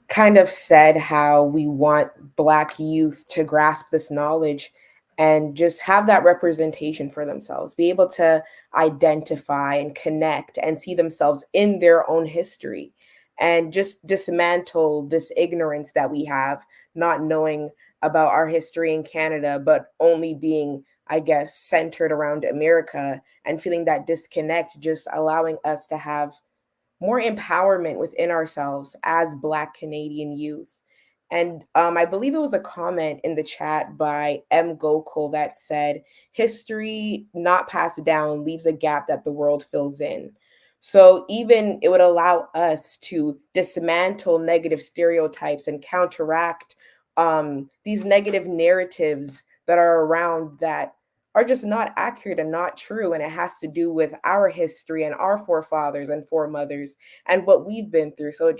kind of said how we want Black youth to grasp this knowledge and just have that representation for themselves, be able to identify and connect and see themselves in their own history, and just dismantle this ignorance that we have, not knowing about our history in Canada, but only being, I guess, centered around America, and feeling that disconnect, just allowing us to have more empowerment within ourselves as Black Canadian youth. And I believe it was a comment in the chat by M. Gokul that said, history not passed down leaves a gap that the world fills in. So even it would allow us to dismantle negative stereotypes and counteract these negative narratives that are around that are just not accurate and not true. And it has to do with our history and our forefathers and foremothers and what we've been through. So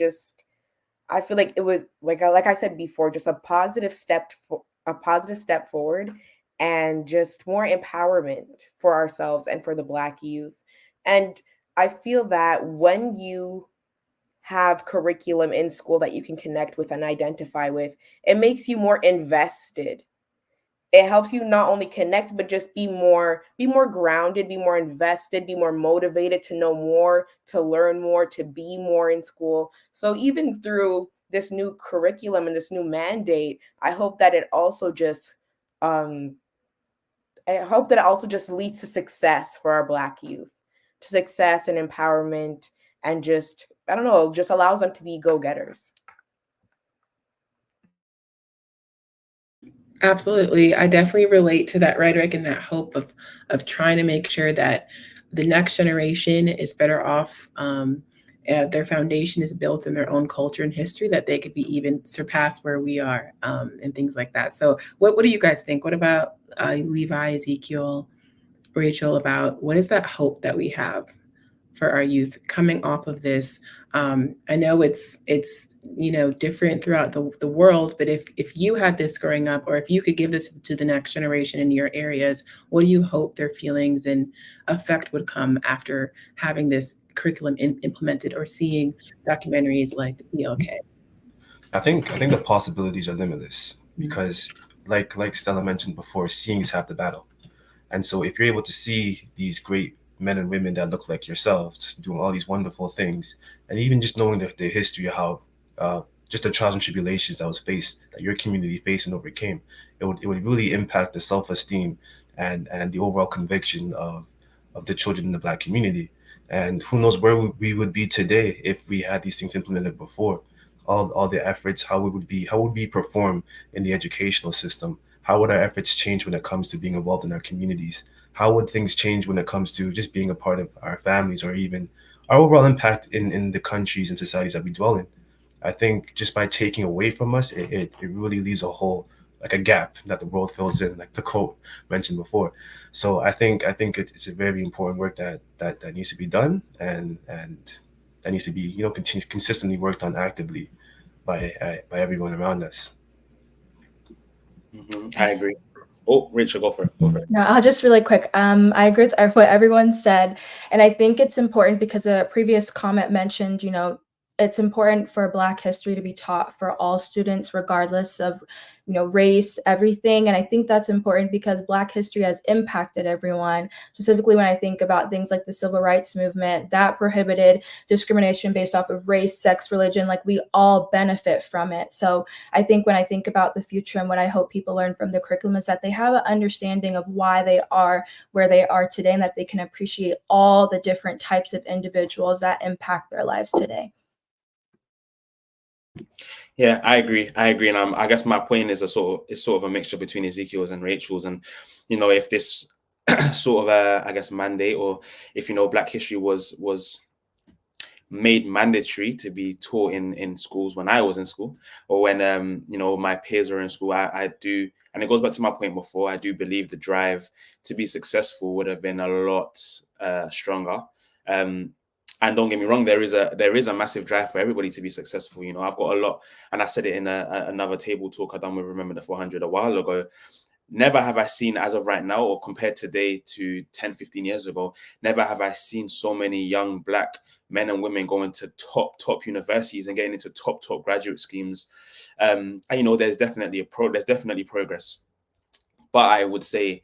I feel like it would, like I said before, just a positive step forward, and just more empowerment for ourselves and for the Black youth. And I feel that when you have curriculum in school that you can connect with and identify with, it makes you more invested. It helps you not only connect, but just be more grounded, be more invested, be more motivated to know more, to learn more, to be more in school. So even through this new curriculum and this new mandate, I hope that it also just leads to success for our Black youth, to success and empowerment, and just, I don't know, just allows them to be go-getters. Absolutely. I definitely relate to that rhetoric and that hope of trying to make sure that the next generation is better off. Their foundation is built in their own culture and history, that they could be even surpass where we are, and things like that. So what do you guys think? What about Levi, Ezekiel, Rachel, about what is that hope that we have for our youth coming off of this? I know it's different throughout the world, but if you had this growing up, or if you could give this to the next generation in your areas, what do you hope their feelings and effect would come after having this curriculum implemented, or seeing documentaries like BLK? I think the possibilities are limitless, because like Stella mentioned before, seeing is half the battle. And so if you're able to see these great men and women that look like yourselves doing all these wonderful things, and even just knowing the history of how just the trials and tribulations that your community faced and overcame, it would really impact the self-esteem and the overall conviction of the children in the Black community. And who knows where we would be today if we had these things implemented before. All the efforts, how would we perform in the educational system? How would our efforts change when it comes to being involved in our communities? How would things change when it comes to just being a part of our families, or even our overall impact in the countries and societies that we dwell in? I think just by taking away from us, it really leaves a hole, like a gap that the world fills in, like the quote mentioned before. So I think it's a very important work that needs to be done, and that needs to be consistently worked on actively by everyone around us. I agree. Oh, Rachel, go for it. No, I'll just really quick. I agree with what everyone said. And I think it's important because a previous comment mentioned, it's important for Black history to be taught for all students, regardless of, race, everything. And I think that's important because Black history has impacted everyone. Specifically, when I think about things like the Civil Rights Movement, that prohibited discrimination based off of race, sex, religion, like we all benefit from it. So I think when I think about the future and what I hope people learn from the curriculum is that they have an understanding of why they are where they are today, and that they can appreciate all the different types of individuals that impact their lives today. Yeah, I agree. And I guess my point is sort of a mixture between Ezekiel's and Rachel's. And if this sort of I guess mandate, or if Black history was made mandatory to be taught in schools when I was in school, or when my peers were in school, I do, and it goes back to my point before, I do believe the drive to be successful would have been a lot stronger. And don't get me wrong, there is a massive drive for everybody to be successful. I've got a lot, and I said it in another table talk I done with Remember the 400 a while ago. Never have I seen, as of right now, or compared today to 10, 15 years ago, never have I seen so many young Black men and women going to top universities and getting into top graduate schemes. And there's definitely progress. But I would say,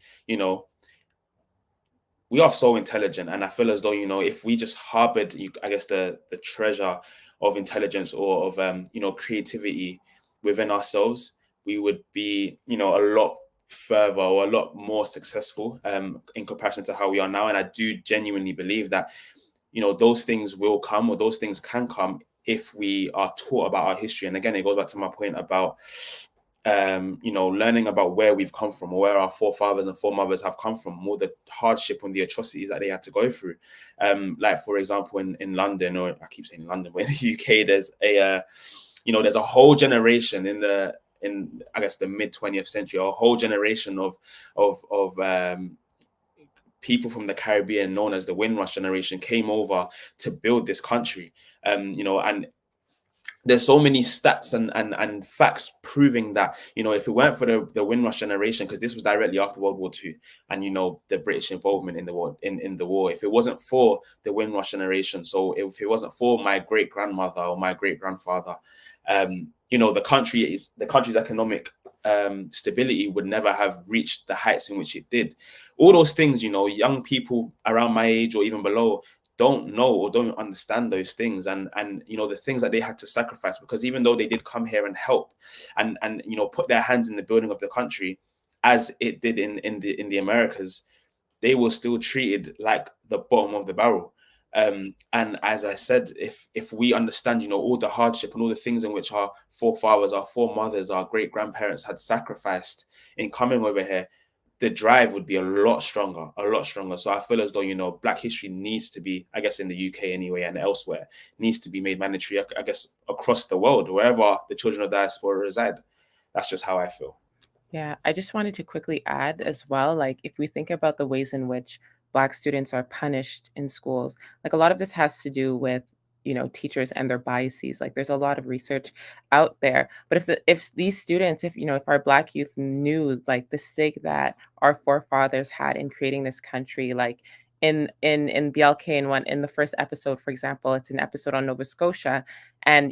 we are so intelligent, and I feel as though if we just harbored, I guess, the treasure of intelligence or of creativity within ourselves, we would be a lot further or a lot more successful in comparison to how we are now. And I do genuinely believe that those things will come, or those things can come, if we are taught about our history. And again, it goes back to my point about learning about where we've come from, or where our forefathers and foremothers have come from, all the hardship and the atrocities that they had to go through. Like, for example, in London, or I keep saying London, but in the UK, there's a whole generation in I guess the mid 20th century, a whole generation of people from the Caribbean, known as the Windrush generation, came over to build this country. And there's so many stats and facts proving that, if it weren't for the Windrush generation, because this was directly after World War II, and the British involvement in the war, if it wasn't for the Windrush generation, so if it wasn't for my great grandmother or my great grandfather, the country's economic stability would never have reached the heights in which it did. All those things, young people around my age or even below don't know or don't understand those things, and the things that they had to sacrifice, because even though they did come here and help and put their hands in the building of the country, as it did in the Americas, they were still treated like the bottom of the barrel. And as I said, if we understand all the hardship and all the things in which our forefathers, our foremothers, our great grandparents had sacrificed in coming over here, the drive would be a lot stronger. So I feel as though, Black history needs to be, I guess in the UK anyway and elsewhere, needs to be made mandatory, I guess, across the world, wherever the children of diaspora reside. That's just how I feel. Yeah, I just wanted to quickly add as well, like, if we think about the ways in which Black students are punished in schools, like, a lot of this has to do with teachers and their biases. Like, there's a lot of research out there. But if these students, if our Black youth knew, like, the stake that our forefathers had in creating this country, like in BLK, in the first episode, for example, it's an episode on Nova Scotia, and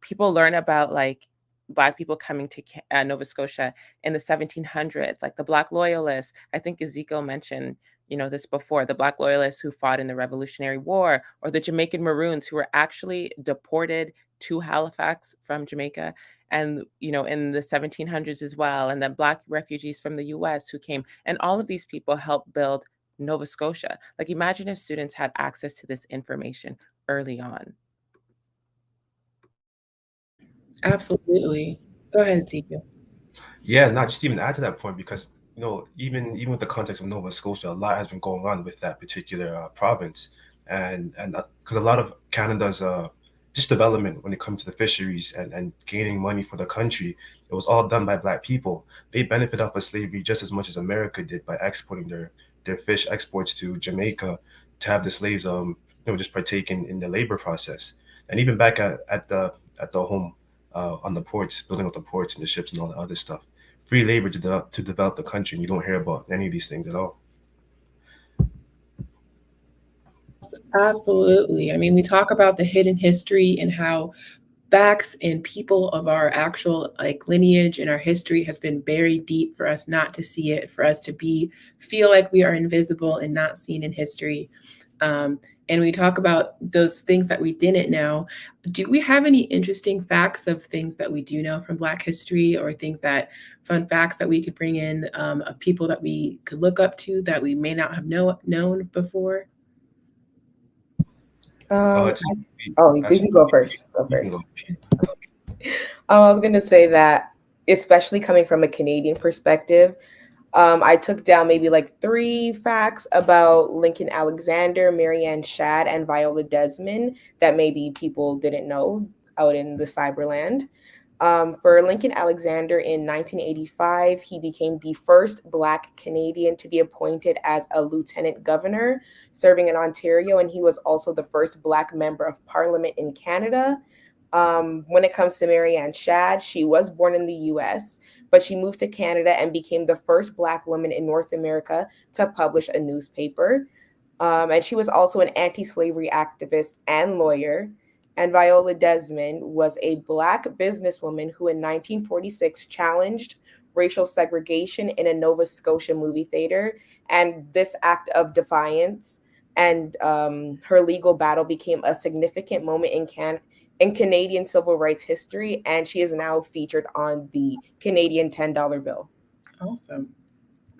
people learn about, like, Black people coming to Nova Scotia in the 1700s, like the Black Loyalists. I think Ezekiel mentioned this before, the Black Loyalists who fought in the Revolutionary War, or the Jamaican Maroons who were actually deported to Halifax from Jamaica, and in the 1700s as well, and then Black refugees from the US who came, and all of these people helped build Nova Scotia. Like, imagine if students had access to this information early on. Absolutely. Go ahead, Ezekiel. Yeah, not just even add to that point, because even with the context of Nova Scotia, a lot has been going on with that particular province, and because a lot of Canada's just development when it comes to the fisheries and gaining money for the country, it was all done by Black people. They benefit off of slavery just as much as America did by exporting their fish exports to Jamaica to have the slaves just partake in the labor process. And even back at the home, on the ports, building up the ports and the ships and all the other stuff. Free labor to develop the country, and you don't hear about any of these things at all. Absolutely. I mean, we talk about the hidden history and how facts and people of our actual like lineage and our history has been buried deep for us not to see it, for us to feel like we are invisible and not seen in history. And we talk about those things that we didn't know. Do we have any interesting facts of things that we do know from Black history, or fun facts that we could bring in, of people that we could look up to that we may not have known before? You can go first. I was going to say that, especially coming from a Canadian perspective, I took down maybe like 3 facts about Lincoln Alexander, Marianne Shadd, and Viola Desmond that maybe people didn't know out in the cyberland. For Lincoln Alexander in 1985, he became the first Black Canadian to be appointed as a lieutenant governor, serving in Ontario, and he was also the first Black member of Parliament in Canada. When it comes to Marianne Shadd, she was born in the US, but she moved to Canada and became the first Black woman in North America to publish a newspaper. And she was also an anti-slavery activist and lawyer. And Viola Desmond was a Black businesswoman who in 1946 challenged racial segregation in a Nova Scotia movie theater. And this act of defiance and her legal battle became a significant moment in Canadian civil rights history, and she is now featured on the Canadian $10 bill. Awesome.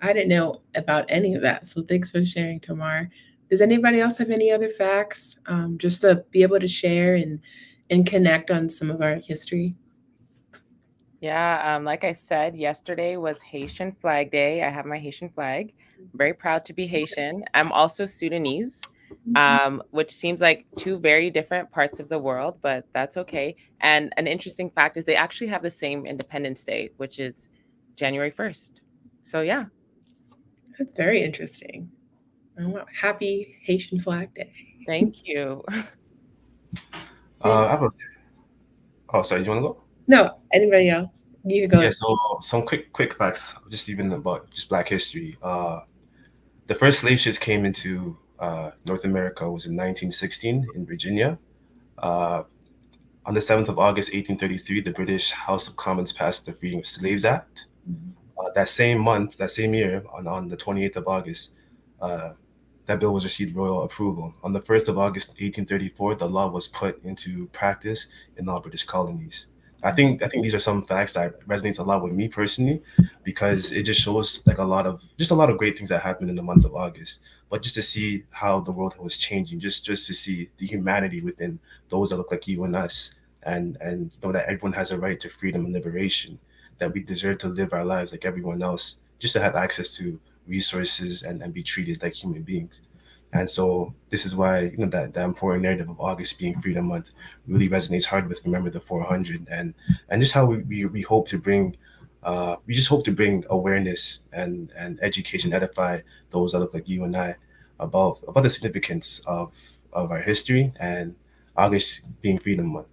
I didn't know about any of that, so thanks for sharing, Tamar. Does anybody else have any other facts, just to be able to share and connect on some of our history? Yeah, like I said, yesterday was Haitian Flag Day. I have my Haitian flag. I'm very proud to be Haitian. I'm also Sudanese, which seems like 2 very different parts of the world, but that's okay. And an interesting fact is they actually have the same Independence Day, which is January 1st. So yeah. That's very interesting. Oh, wow. Happy Haitian Flag Day. Thank you. Oh, sorry, you want to go? No, anybody else? You can go. Yeah, so some quick facts, just even about just Black history. The first slave ships came into North America was in 1916 in Virginia. On the 7th of August, 1833, the British House of Commons passed the Freeing of Slaves Act. That same year, on the 28th of August, that bill was received royal approval. On the 1st of August, 1834, the law was put into practice in all British colonies. I think these are some facts that resonates a lot with me personally, because it just shows like a lot of great things that happened in the month of August. But just to see how the world was changing, just to see the humanity within those that look like you and us, and know that everyone has a right to freedom and liberation, that we deserve to live our lives like everyone else, just to have access to resources and be treated like human beings. And so this is why, that important narrative of August being Freedom Month really resonates hard with Remember the 400, and just how we hope to bring awareness and education, edify those that look like you and I about the significance of our history and August being Freedom Month.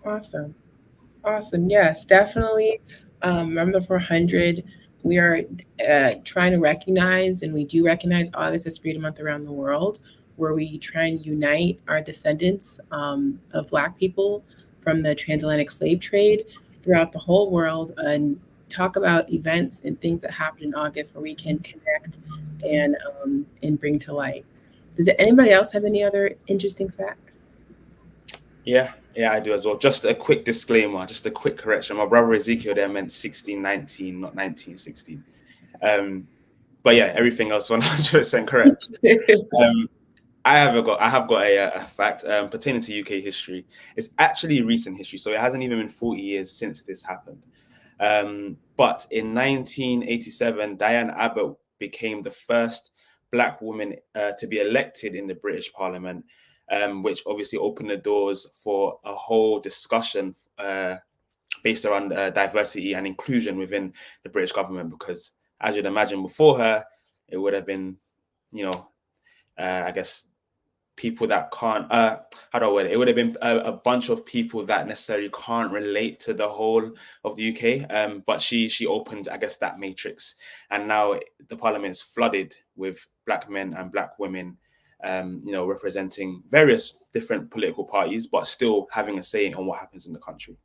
Awesome. Yes, definitely. Remember the 400. We are trying to recognize, and we do recognize August as Freedom Month around the world, where we try and unite our descendants of Black people from the transatlantic slave trade throughout the whole world, and talk about events and things that happened in August where we can connect and bring to light. Does anybody else have any other interesting facts? Yeah, I do as well. Just a quick disclaimer, just a quick correction. My brother Ezekiel there meant 1619, not 1916. But yeah, everything else 100% correct. I have got a fact pertaining to UK history. It's actually recent history, so it hasn't even been 40 years since this happened. But in 1987, Diane Abbott became the first Black woman to be elected in the British Parliament, which obviously opened the doors for a whole discussion based around diversity and inclusion within the British government. Because as you'd imagine, before her, it would have been, I guess, people that can't, how do I word it? It would have been a bunch of people that necessarily can't relate to the whole of the UK. But she opened, I guess, that matrix. And now the parliament is flooded with Black men and Black women, representing various different political parties, but still having a say on what happens in the country.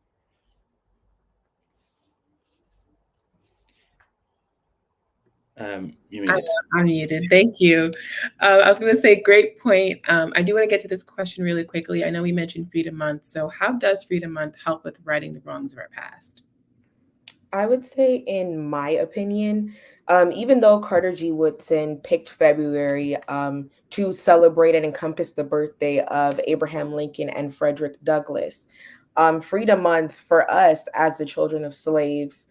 You muted. I'm muted. Thank you. I was going to say, great point. I do want to get to this question really quickly. I know we mentioned Freedom Month. So how does Freedom Month help with righting the wrongs of our past? I would say, in my opinion, even though Carter G. Woodson picked February to celebrate and encompass the birthday of Abraham Lincoln and Frederick Douglass, Freedom Month for us as the children of slaves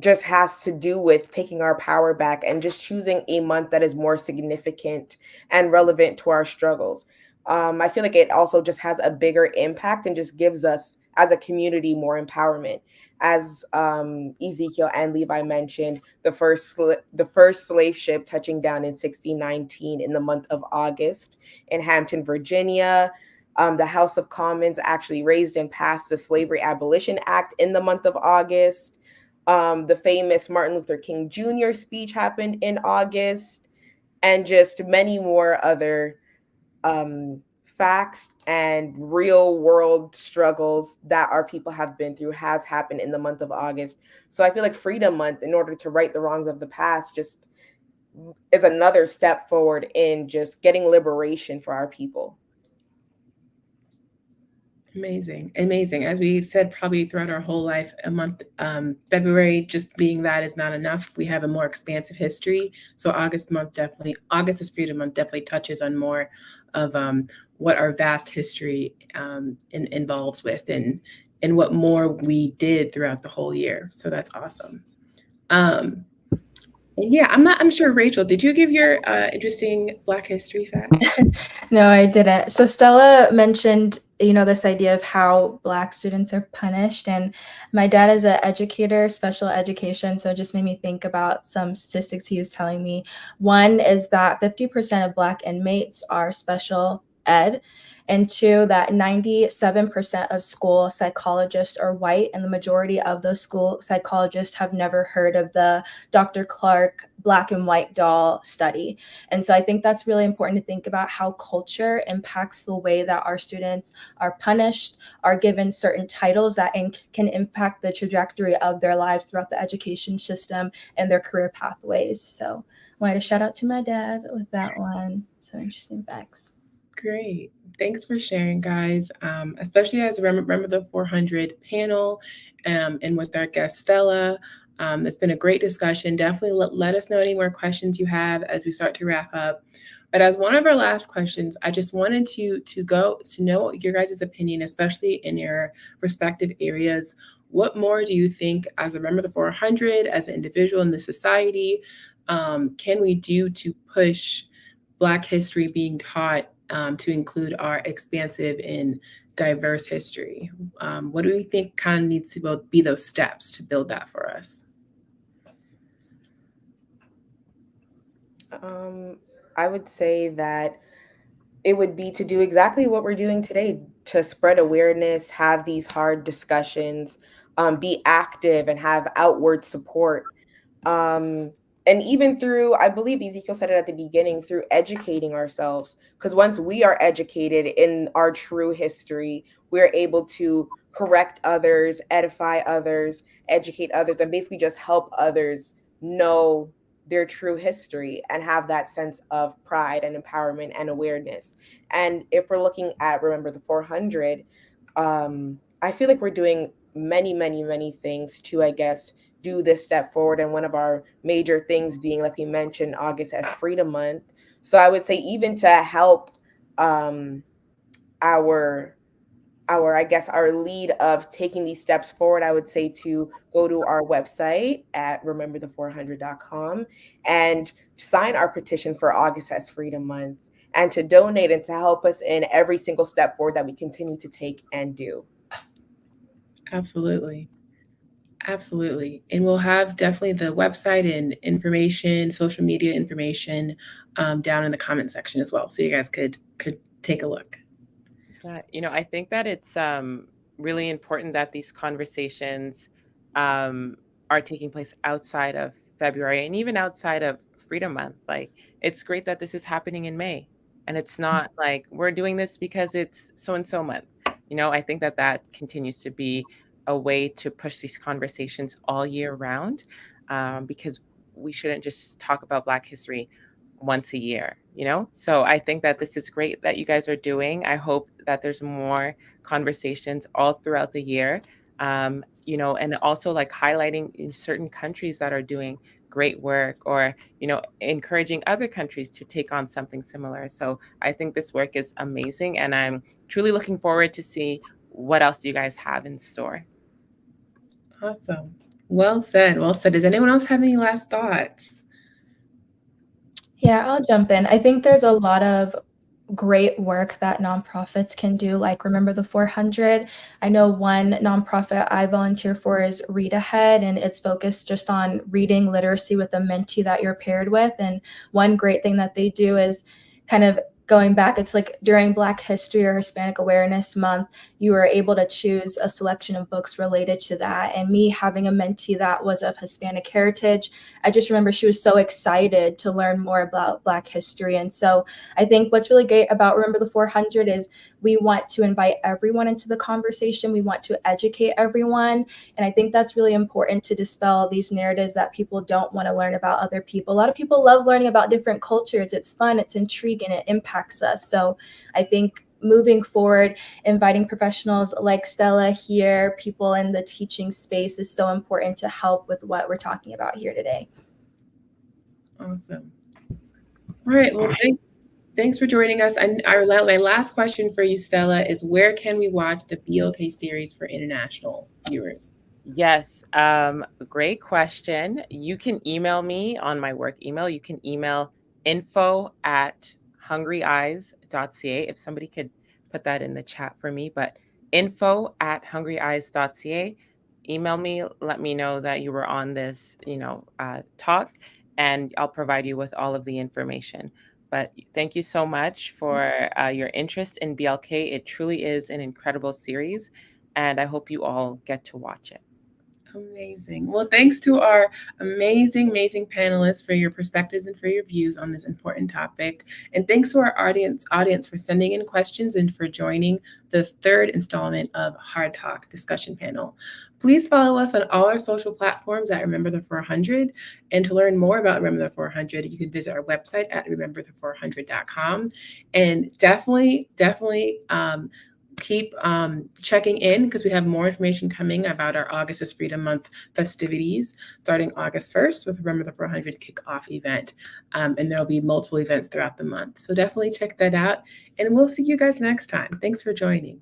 just has to do with taking our power back and just choosing a month that is more significant and relevant to our struggles. I feel like it also just has a bigger impact and just gives us as a community more empowerment. As Ezekiel and Levi mentioned, the first slave ship touching down in 1619 in the month of August in Hampton, Virginia. The House of Commons actually raised and passed the Slavery Abolition Act in the month of August. The famous Martin Luther King Jr. speech happened in August, and just many more other facts and real world struggles that our people have been through has happened in the month of August. So I feel like Freedom Month, in order to right the wrongs of the past, just is another step forward in just getting liberation for our people. Amazing. Amazing. As we've said, probably throughout our whole life, a month, February, just being that is not enough. We have a more expansive history. So August is Freedom Month, definitely touches on more of what our vast history involves with and what more we did throughout the whole year. So that's awesome. Yeah, I'm sure, Rachel, did you give your interesting Black history fact? No, I didn't. So Stella mentioned, this idea of how Black students are punished. And my dad is an educator, special education. So it just made me think about some statistics he was telling me. One is that 50% of Black inmates are special ed. And two, that 97% of school psychologists are white, and the majority of those school psychologists have never heard of the Dr. Clark Black and White Doll study. And so I think that's really important to think about how culture impacts the way that our students are punished, are given certain titles that can impact the trajectory of their lives throughout the education system and their career pathways. So I wanted to shout out to my dad with that one. So interesting facts. Great. Thanks for sharing, guys, especially as remember the 400 panel and with our guest, Stella. It's been a great discussion. Definitely let us know any more questions you have as we start to wrap up. But as one of our last questions, I just wanted to know your guys' opinion, especially in your respective areas. What more do you think, as a member of the 400, as an individual in the society, can we do to push Black history being taught to include our expansive and diverse history? What do we think kind of needs to be those steps to build that for us? I would say that it would be to do exactly what we're doing today, to spread awareness, have these hard discussions, be active and have outward support. And even through, I believe Ezekiel said it at the beginning, through educating ourselves. Because once we are educated in our true history, we're able to correct others, edify others, educate others, and basically just help others know their true history and have that sense of pride and empowerment and awareness. And if we're looking at Remember the 400, I feel like we're doing many, many, many things to, I guess, do this step forward. And one of our major things being, like we mentioned, August as Freedom Month. So I would say, even to help our lead of taking these steps forward, I would say to go to our website at rememberthe400.com and sign our petition for August as Freedom Month, and to donate and to help us in every single step forward that we continue to take and do. Absolutely. Absolutely. And we'll have definitely the website and information, social media information down in the comment section as well. So you guys could take a look. Yeah, I think that it's really important that these conversations are taking place outside of February and even outside of Freedom Month. Like, it's great that this is happening in May, and it's not like we're doing this because it's so and so month. I think that that continues to be a way to push these conversations all year round, because we shouldn't just talk about Black history once a year. So I think that this is great that you guys are doing. I hope that there's more conversations all throughout the year, and also like highlighting in certain countries that are doing great work, or encouraging other countries to take on something similar. So I think this work is amazing, and I'm truly looking forward to see what else you guys have in store. Awesome. Well said. Well said. Does anyone else have any last thoughts? Yeah, I'll jump in. I think there's a lot of great work that nonprofits can do, like Remember the 400. I know one nonprofit I volunteer for is Read Ahead, and it's focused just on reading literacy with a mentee that you're paired with. And one great thing that they do is kind of going back, it's like during Black History or Hispanic Awareness Month, you were able to choose a selection of books related to that. And me having a mentee that was of Hispanic heritage, I just remember she was so excited to learn more about Black history. And so I think what's really great about Remember the 400 is we want to invite everyone into the conversation. We want to educate everyone. And I think that's really important to dispel these narratives that people don't want to learn about other people. A lot of people love learning about different cultures. It's fun, it's intriguing, it impacts us. So I think moving forward, inviting professionals like Stella here, people in the teaching space, is so important to help with what we're talking about here today. Awesome. All right. Well, thanks for joining us. And my last question for you, Stella, is where can we watch the BLK series for international viewers? Yes, great question. You can email me on my work email. You can email info@hungryeyes.ca. If somebody could put that in the chat for me, but info@hungryeyes.ca. Email me, let me know that you were on this, talk, and I'll provide you with all of the information. But thank you so much for your interest in BLK. It truly is an incredible series, and I hope you all get to watch it. Amazing. Well, thanks to our amazing panelists for your perspectives and for your views on this important topic. And thanks to our audience for sending in questions and for joining the third installment of Hard Talk discussion panel. Please follow us on all our social platforms at Remember the 400. And to learn more about Remember the 400, you can visit our website at rememberthe400.com. And definitely keep checking in, because we have more information coming about our August is Freedom Month festivities starting August 1st with Remember the 400 kickoff event. And there'll be multiple events throughout the month. So definitely check that out. And we'll see you guys next time. Thanks for joining.